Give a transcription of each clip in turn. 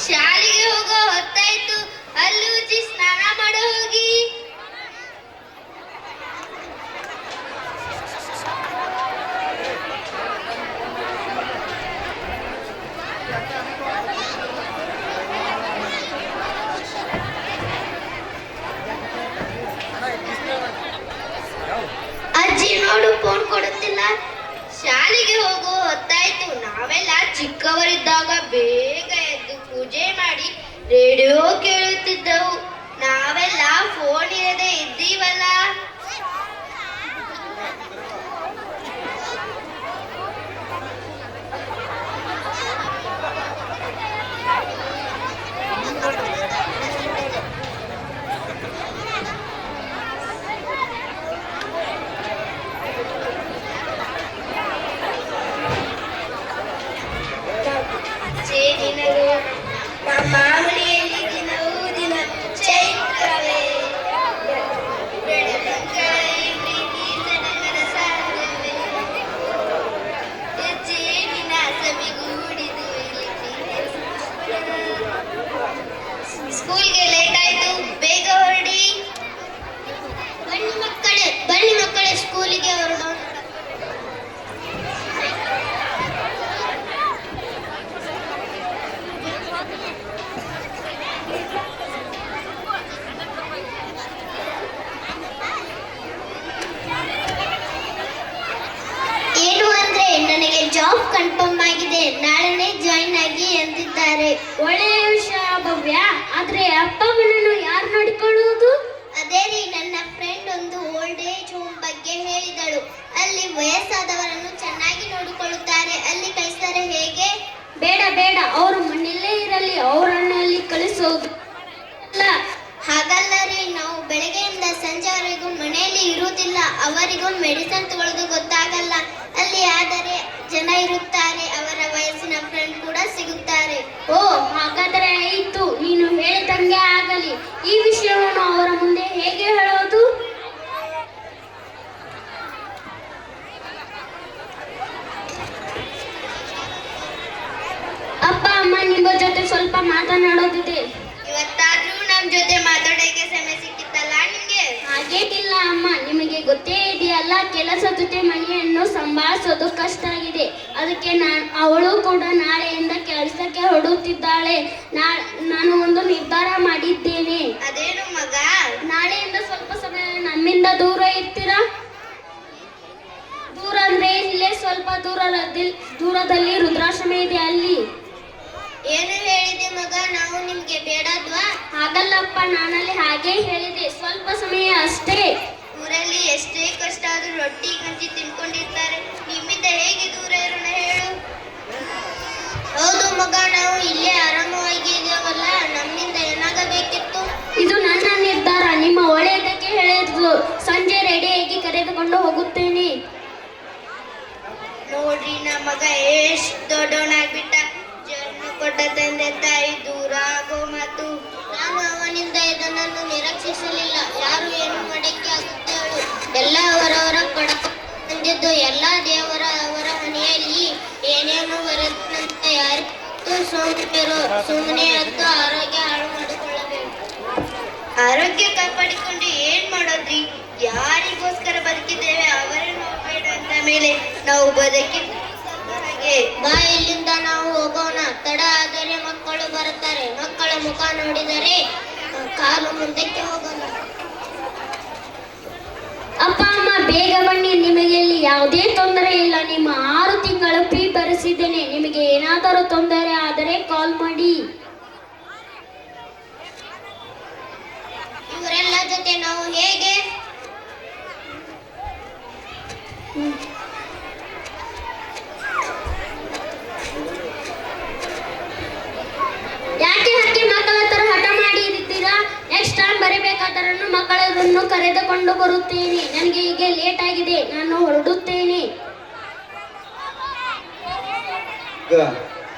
ಶಾಲೆಗೆ ಹೋಗೋ ಹೊತ್ತಾಯ್ತು. ಹಲ್ಲುಜ್ಜಿ ಸ್ನಾನ ಮಾಡೋ ಹೋಗಿ. ಅಜ್ಜಿ ನೋಡು, ಫೋನ್ ಕೊಡುತ್ತಿಲ್ಲ. ಶಾಲೆಗೆ ಹೋಗೋ ಹೊತ್ತಾಯ್ತು. ನಾವೆಲ್ಲ ಚಿಕ್ಕವರಿದ್ದಾಗ ಬೇಗ ಎದ್ದು ಪೂಜೆ ಮಾಡಿ ರೇಡಿಯೋ ಕೇಳುತ್ತಿದ್ದೆವು. ನಾವೆಲ್ಲ ಫೋನ್ ಇರದೆ ಇದ್ದೀವಲ್ಲ. ಮಾಮೂಲಿಯಲ್ಲಿ ದಿನವೂ ದಿನ ಚೈತ್ರವೇ ಪ್ರೀತಿ ಸಡಗರ ಸಾಧ್ಯವೇ ಜೇನಿನ ಸವಿಗೂಡಿದು ಸ್ಕೂಲ್ಗೆ ಲೇಟ್ ಆಯ್ತು, ಬೇಗ ಹೊರಡಿ. ಬನ್ನಿ ಮಕ್ಕಳೇ ಸ್ಕೂಲಿಗೆ ಹೊರಡೋಣ. ನನಗೆ ಜಾಬ್ ಕನ್ಫರ್ಮ್ ಆಗಿದೆ, ನಾಳೆನೇ ಜಾಯಿನ್ ಆಗಿ ಎಂದಿದ್ದಾರೆ. ಒಳ್ಳೆಯ ವಿಷಯ ಭವ್ಯ. ಆದ್ರೆ ಅಪ್ಪ ಅಮ್ಮನನ್ನು ಯಾರು ನೋಡಿಕೊಳ್ಳುವುದು? ಅದೇ ರೀ, ನನ್ನ ಫ್ರೆಂಡ್ ಒಂದು ಓಲ್ಡ್ ಏಜ್ ಹೋಮ್ ಬಗ್ಗೆ ಹೇಳಿದಳು. ಅಲ್ಲಿ ವಯಸ್ಸಾದವರನ್ನು ಚೆನ್ನಾಗಿ ನೋಡಿಕೊಳ್ಳುತ್ತಾರೆ. ಅಲ್ಲಿ ಕಳಿಸಿದರೆ ಹೇಗೆ? ಬೇಡ ಬೇಡ, ಅವರು ಮನೆಯಲ್ಲೇ ಇರಲಿ. ಅವರನ್ನು ಅಲ್ಲಿ ಕಳಿಸೋದು ಹಾಗಲ್ಲ ರೀ, ನಾವು ಬೆಳಗ್ಗೆಯಿಂದ ಸಂಜೆವರೆಗೂ ಮನೆಯಲ್ಲಿ ಇರುವುದಿಲ್ಲ. ಅವರಿಗೂ ಮೆಡಿಸಿನ್ ತಗೊಳ್ಳೋದು ಗೊತ್ತಾಗಲ್ಲ. ಅಲ್ಲಿ ಆದರೆ ಜನ ಇರುತ್ತಾರೆ, ಅವರ ವಯಸ್ಸಿನ ಫ್ರೆಂಡ್ ಕೂಡ ಸಿಗುತ್ತಾರೆ. ಓ, ಹಾಗಾದರೆ ಆಯಿತು, ನೀನು ಹೇಳಿದಂಗೆ ಆಗಲಿ. ಈ ವಿಷಯವನ್ನು ಅವರ ಮುಂದೆ ಹೇಗೆ ಹೇಳೋದು? ಅಪ್ಪ ಅಮ್ಮ ನಿಮ್ಮ ಜೊತೆ ಸ್ವಲ್ಪ ಮಾತನಾಡೋದಿದೆ. ಇವತ್ತಾದ್ರೂ ನಮ್ಮ ಜೊತೆ ಮಾತಾಡೋಕೆ ಸಮಯ ಸಿಕ್ಕಿತ್ತಲ್ಲ ನಿಮ್ಗೆ? ಹಾಗೇನಿಲ್ಲ ಅಮ್ಮ, ನಿಮಗೆ ಗೊತ್ತೇ ಇದೆಯಲ್ಲ, ಕೆಲಸ ಜೊತೆ ಮನೆಯನ್ನು ಸಂಭಾಳಿಸೋದು ಕಷ್ಟ ಆಗಿದೆ. ಅದಕ್ಕೆ ಅವಳು ಕೂಡ ನಾಳೆಯಿಂದ ಕೆಲಸಕ್ಕೆ ಹೊರಡುತ್ತಿದ್ದಾಳೆ. ನಾನು ಒಂದು ನಿರ್ಧಾರ ಮಾಡಿದ್ದೇನೆ. ಅದೇನು ಮಗ? ನಾಳೆಯಿಂದ ಸ್ವಲ್ಪ ಸಮಯ ನಮ್ಮಿಂದ ದೂರ ಇರ್ತೀರಾ? ದೂರ ಅಂದ್ರೆ ಇಲ್ಲೇ ಸ್ವಲ್ಪ ದೂರದಲ್ಲಿ ವೃದ್ಧಾಶ್ರಮ ಇದೆ, ಅಲ್ಲಿ. ಏನು ಹೇಳಿದೆ ಮಗ? ನಾವು ನಿಮ್ಗೆ ಬೇಡದ್ವಾ? ಹಾಗಲ್ಲಪ್ಪ, ನಾನಲ್ಲಿ ಹಾಗೆ ಹೇಳಿದೆ, ಸ್ವಲ್ಪ ಸಮಯ ಅಷ್ಟೇ. ಊರಲ್ಲಿ ಎಷ್ಟೇ ಕಷ್ಟ ಆದ್ರೂ ರೊಟ್ಟಿ ಗಂಜಿ ತಿನ್ಕೊಂಡಿರ್ತಾರೆ. ನಿಮ್ಮಿಂದ ಹೇಗೆ ದೂರ ಇರೋಣ ಹೇಳು? ಹೌದು ಮಗ, ನಾವು ಇಲ್ಲೇ ಆರಾಮವಾಗಿ ಇದೆಯವಲ್ಲ, ನಮ್ಮಿಂದ ಏನಾಗಬೇಕಿತ್ತು? ಇದು ನನ್ನ ನಿರ್ಧಾರ, ನಿಮ್ಮ ಒಳ್ಳೆಯದಕ್ಕೆ ಹೇಳಿದ್ರು. ಸಂಜೆ ರೆಡಿಯಾಗಿ ಕರೆದುಕೊಂಡು ಹೋಗುತ್ತೇನೆ. ನೋಡ್ರಿ, ನಮ್ಮ ಮಗ ಎಷ್ಟು ದೊಡ್ಡವನಾಗ್ಬಿಟ್ಟ. ಜನ್ಮ ಕೊಟ್ಟ ತಂದೆ ತಾಯಿ ದೂರ ಆಗೋ ಮಾತು. ನಾನು ಅವನಿಂದ ಇದನ್ನು ನಿರೀಕ್ಷಿಸಲಿಲ್ಲ. ಯಾರು ಏನು ಮಾಡಕ್ಕೆ ಆಗುತ್ತೆ ಹೇಳು? ಎಲ್ಲ ಅವರವರ ಬಂದಿದ್ದು. ಎಲ್ಲ ದೇವರ ಅವರ ಮನೆಯಲ್ಲಿ ಏನೇನು ಬರುತ್ತಂತೆ ಯಾರಿಗೂ ಸುಮ್ಮನೆ ಹತ್ತು ಆರೋಗ್ಯ ಹಾಳು ಮಾಡಿಕೊಳ್ಳಬೇಕು. ಆರೋಗ್ಯ ಕಾಪಾಡಿಕೊಂಡು ಏನ್ ಮಾಡೋದ್ರಿ? ಯಾರಿಗೋಸ್ಕರ ಬದುಕಿದ್ದೇವೆ ಅವರೇ ನೋಡ್ಬೇಡ ಅಂತ ಮೇಲೆ ನಾವು ಬದುಕಿದ್ದು ಹಾಗೆ. ಬಾ, ಇಲ್ಲಿಂದ ನಾವು ಹೋಗೋಣ. ತಡ ಆದರೆ ಮಕ್ಕಳು ಬರುತ್ತಾರೆ. ಮಕ್ಕಳ ಮುಖ ನೋಡಿದರೆ ಕಾಲು ಮುಂದಕ್ಕೆ ಹೋಗೋಣ. ಅಪ್ಪ ಅಮ್ಮ ಬೇಗ ಬನ್ನಿ, ನಿಮಗೆ ಇಲ್ಲಿ ಯಾವುದೇ ತೊಂದರೆ ಇಲ್ಲ. ನಿಮ್ಮ 6 ತಿಂಗಳು ಫೀ ಭರಿಸಿದ್ದೇನೆ. ನಿಮಗೆ ಏನಾದರೂ ತೊಂದರೆ ಆದರೆ ಕಾಲ್ ಮಾಡಿ. ಇವರೆಲ್ಲ ಜೊತೆ ನಾವು ಹೇಗೆ? ಯಾಕೆ ಹಾಗೆ ಮಕ್ಕಳ ಹತ್ರ ಹಠ ಮಾಡಿ ಇರ್ತೀರಾ? ನೆಕ್ಸ್ಟ್ ಟೈಮ್ ಬರಬೇಕಾದರನ್ನು ಮಕ್ಕಳನ್ನು ಕರೆದುಕೊಂಡು ಬರುತ್ತೇನೆ. ನನಗೆ ಈಗ ಲೇಟ್ ಆಗಿದೆ, ನಾನು ಹೊರಡುತ್ತೇನೆ.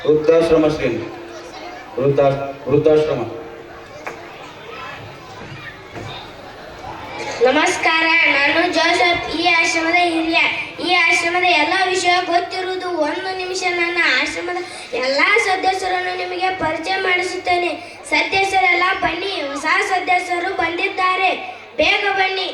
ವೃದ್ಧಾಶ್ರಮ ಶ್ರೇಣಿ, ವೃದ್ಧಾಶ್ರಮ. ನಮಸ್ಕಾರ, ನಾನು ಜೋಸೆಫ್, ಈ ಆಶ್ರಮದ ಹಿರಿಯ. ಈ ಆಶ್ರಮದ ಎಲ್ಲ ವಿಷಯ ಗೊತ್ತಿರುವುದು. ಒಂದು ನಿಮಿಷ ನನ್ನ ಆಶ್ರಮದ ಎಲ್ಲ ಸದಸ್ಯರನ್ನು ನಿಮಗೆ ಪರಿಚಯ ಮಾಡಿಸುತ್ತೇನೆ. ಸದಸ್ಯರೆಲ್ಲ ಬನ್ನಿ, ಹೊಸ ಸದಸ್ಯರು ಬಂದಿದ್ದಾರೆ, ಬೇಗ ಬನ್ನಿ.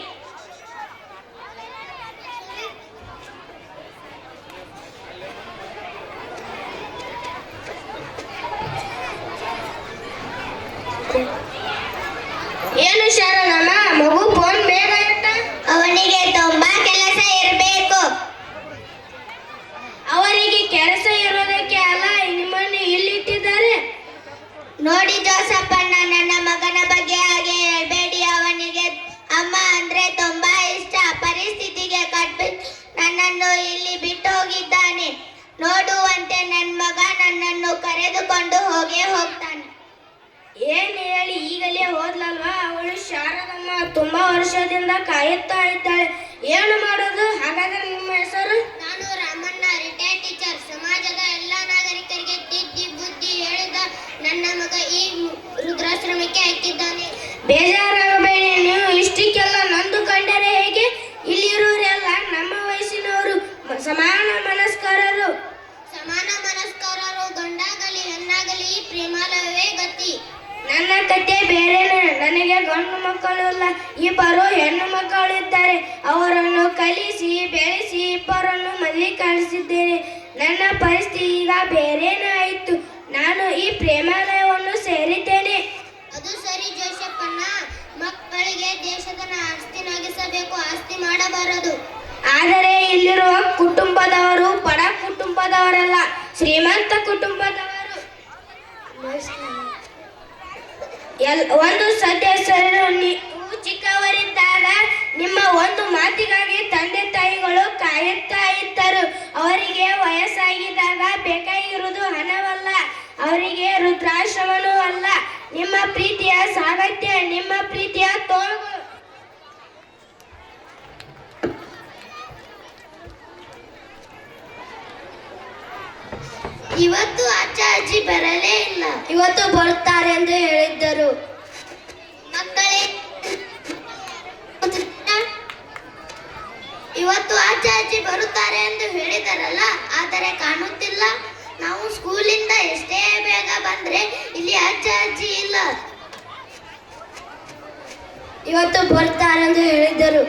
ಏನು ಶಾರದಮ್ಮ, ಮಗು ಫೋನ್ ಬೇಗ ಇಟ್ಟ? ಅವನಿಗೆ ತುಂಬಾ ಕೆಲಸ ಇರಬೇಕು. ಅವರಿಗೆ ಕೆಲಸ ಇರೋದಕ್ಕೆ ಅಲ್ಲ ನಿಮ್ಮನ್ನು ಇಲ್ಲಿಟ್ಟಿದ್ದಾರೆ. ನೋಡಿ ಜೋಸಪ್ಪಣ್ಣ, ನನ್ನ ಮಗನ ಬಗ್ಗೆ ಹಾಗೆ ಹೇಳ್ಬೇಡಿ. ಅವನಿಗೆ ಅಮ್ಮ ಅಂದ್ರೆ ತುಂಬಾ ಇಷ್ಟ. ಪರಿಸ್ಥಿತಿಗೆ ಕಟ್ಬಿಟ್ಟು ನನ್ನನ್ನು ಇಲ್ಲಿ ಬಿಟ್ಟು ಹೋಗಿದ್ದಾನೆ. ನೋಡುವಂತೆ ನನ್ನ ಮಗ ನನ್ನನ್ನು ಕರೆದುಕೊಂಡು ಹೋಗೇ ಹೋಗ್ತಾನೆ. ಏನ್ ಹೇಳಿ ಈಗಲೇ ಹೋದ್ಲಲ್ವಾ? ಅವಳು ಶಾರದಮ್ಮ ತುಂಬಾ ವರ್ಷದಿಂದ ಕಾಯುತ್ತಾ ಇದ್ದಾಳೆ. ಏನು ಮಾಡೋದು? ಹಾಗಾದ್ರೆ ನಿಮ್ಮ ಹೆಸರು? ನಾನು ರಾಮಣ್ಣ, ರಿಟೈರ್ಡ್ ಟೀಚರ್. ಸಮಾಜದ ಎಲ್ಲ ನಾಗರಿಕರಿಗೆ ತಿದ್ದಿ ಬುದ್ಧಿ ಹೇಳಿದ ನನ್ನ ಮಗ ಈ ವೃದ್ಧಾಶ್ರಮಕ್ಕೆ ಹಾಕಿದ್ದಾನೆ. ಬೇಜಾರಾಗಬೇಡಿ, ನೀವು ಇಷ್ಟಕ್ಕೆಲ್ಲ ನೊಂದು ಕಂಡರೆ ಹೇಗೆ? ಇಲ್ಲಿರೋರೆಲ್ಲ ನಮ್ಮ ವಯಸ್ಸಿನವರು, ಸಮಾನ ಮನಸ್ಕರರು. ಸಮಾನ ಮನಸ್ಕರರು ಗಂಡಾಗಲಿ ಹೆಣ್ಣಾಗಲಿ ಪ್ರೇಮಾಲಯವೇ ಗತಿ. ನನ್ನ ಕತೆ ಬೇರೆನೆ. ನನಗೆ ಗಂಡು ಮಕ್ಕಳು ಇಲ್ಲ, ಇಬ್ಬರು ಹೆಣ್ಣು ಮಕ್ಕಳು ಇದ್ದಾರೆ. ಅವರನ್ನು ಕಲಿಸಿ ಬೆಳೆಸಿ ಇಬ್ಬರನ್ನು ಮದುವೆ ಕಳಿಸಿದ್ದೇನೆ. ನನ್ನ ಪರಿಸ್ಥಿತಿ ಈಗ ಬೇರೆನೇ ಆಯಿತು. ನಾನು ಈ ಪ್ರೇಮಾಲಯವನ್ನು ಸೇರಿದ್ದೇನೆ. ಅದು ಸರಿ ಜೋಸಪ್ಪಣ್ಣ, ಮಕ್ಕಳಿಗೆ ದೇಶದ ಆಸ್ತಿನಾಗಿಸಬೇಕು, ಆಸ್ತಿ ಮಾಡಬಾರದು. ಆದರೆ ಇಲ್ಲಿರುವ ಕುಟುಂಬದವರು ಬಡ ಕುಟುಂಬದವರಲ್ಲ, ಶ್ರೀಮಂತ ಕುಟುಂಬದವರು. ಒಂದು ಸದಸ್ಯರು ನೀವು ಚಿಕ್ಕವರಿದ್ದಾಗ ನಿಮ್ಮ ಒಂದು ಮಾತಿಗಾಗಿ ತಂದೆ ತಾಯಿಗಳು ಕಾಯುತ್ತಾ ಇದ್ದರು. ಅವರಿಗೆ ವಯಸ್ಸಾಗಿದ್ದಾಗ ಬೇಕಾಗಿರುವುದು ಹಣವಲ್ಲ, ಅವರಿಗೆ ವೃದ್ಧಾಶ್ರಮನೂ ಅಲ್ಲ, ನಿಮ್ಮ ಪ್ರೀತಿಯ ಸಾಗತ್ಯ, ನಿಮ್ಮ ಪ್ರೀತಿಯ ತೋಳುಗಳು. ಇವತ್ತು ಅಜ್ಜ ಅಜ್ಜಿ ಬರಲೇ ಇಲ್ಲ. ಇವತ್ತು ಬರುತ್ತಾರೆ ಎಂದು ಹೇಳಿದ್ದರು. ಮಕ್ಕಳೇ, ಇವತ್ತು ಅಜ್ಜ ಅಜ್ಜಿ ಬರುತ್ತಾರೆ ಎಂದು ಹೇಳಿದರಲ್ಲ, ಆದರೆ ಕಾಣುತ್ತಿಲ್ಲ. ನಾವು ಸ್ಕೂಲಿಂದ ಎಷ್ಟೇ ಬೇಗ ಬಂದ್ರೆ ಇಲ್ಲಿ ಅಜ್ಜ ಅಜ್ಜಿ ಇಲ್ಲ. ಇವತ್ತು ಬರ್ತಾರೆ ಎಂದು ಹೇಳಿದ್ದರು.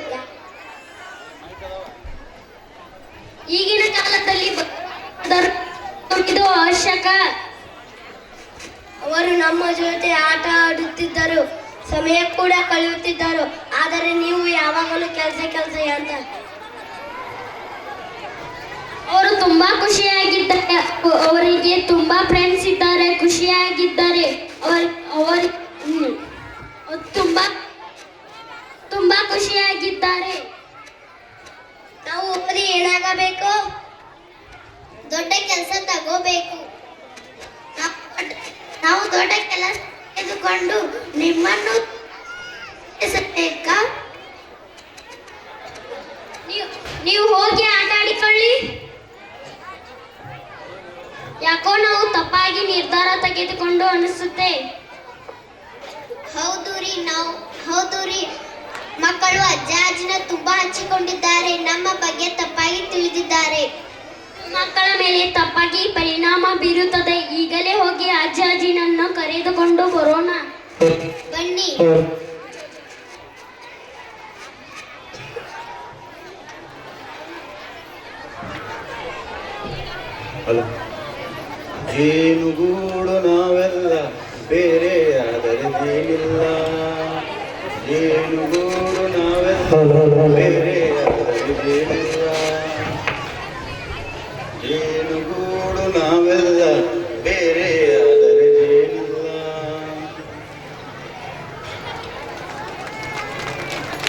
ಈಗಿನ ಕಾಲದಲ್ಲಿ ಇದು ಅವಶ್ಯಕ. ಅವರು ನಮ್ಮ ಜೊತೆ ಆಟ ಆಡುತ್ತಿದ್ದರು, ಸಮಯ ಕೂಡ ಕಳೆಯುತ್ತಿದ್ದರು. ಆದರೆ ನೀವು ಯಾವಾಗಲೂ ಕೆಲಸ ಅಂತ. ಅವರು ತುಂಬಾ ಖುಷಿಯಾಗಿದ್ದಾರೆ. ಅವರಿಗೆ ತುಂಬಾ ಫ್ರೆಂಡ್ಸ್ ಇದ್ದಾರೆ, ಖುಷಿಯಾಗಿದ್ದಾರೆ. ಅವರು ತುಂಬಾ ತುಂಬಾ ಖುಷಿಯಾಗಿದ್ದಾರೆ. ನಾವು ಓದಿ ಏನಾಗಬೇಕು? ದೊಡ್ಡ ಕೆಲಸ ತಗೋಬೇಕು. ನಾವು ದೊಡ್ಡ ಕೆಲಸ ತೆಗೆದುಕೊಂಡು ನಿಮ್ಮನ್ನು ನೀವು ಹೋಗಿ ಆಟ ಆಡಿಕೊಳ್ಳಿ. ಯಾಕೋ ನಾವು ತಪ್ಪಾಗಿ ನಿರ್ಧಾರ ತೆಗೆದುಕೊಂಡು ಅನಿಸುತ್ತೆ. ಹೌದು ರೀ, ಮಕ್ಕಳು ಅಜ್ಜ ಅಜ್ಜಿನ ತುಂಬಾ ಹಚ್ಚಿಕೊಂಡಿದ್ದಾರೆ, ನಮ್ಮ ಬಗ್ಗೆ ತಪ್ಪಾಗಿ ತಿಳಿದಿದ್ದಾರೆ. ಮಕ್ಕಳ ಮೇಲೆ ತಪ್ಪಾಗಿ ಪರಿಣಾಮ ಬೀರುತ್ತದೆ. ಈಗಲೇ ಹೋಗಿ ಅಜ್ಜ ಅಜ್ಜಿನನ್ನು ಕರೆದುಕೊಂಡು ಬರೋಣ. ಬನ್ನಿ. ಜೇನುಗೂಡು ನಾವೆಲ್ಲ ಬೇರೆ ಅದರದೇನಿಲ್ಲ. ಜೇನುಗೂಡು ನಾವೆಲ್ಲ ಬೇರೆ ಅದರದೇನಿಲ್ಲ. ಜೇನುಗೂಡು ನಾವೆಲ್ಲ ಬೇರೆ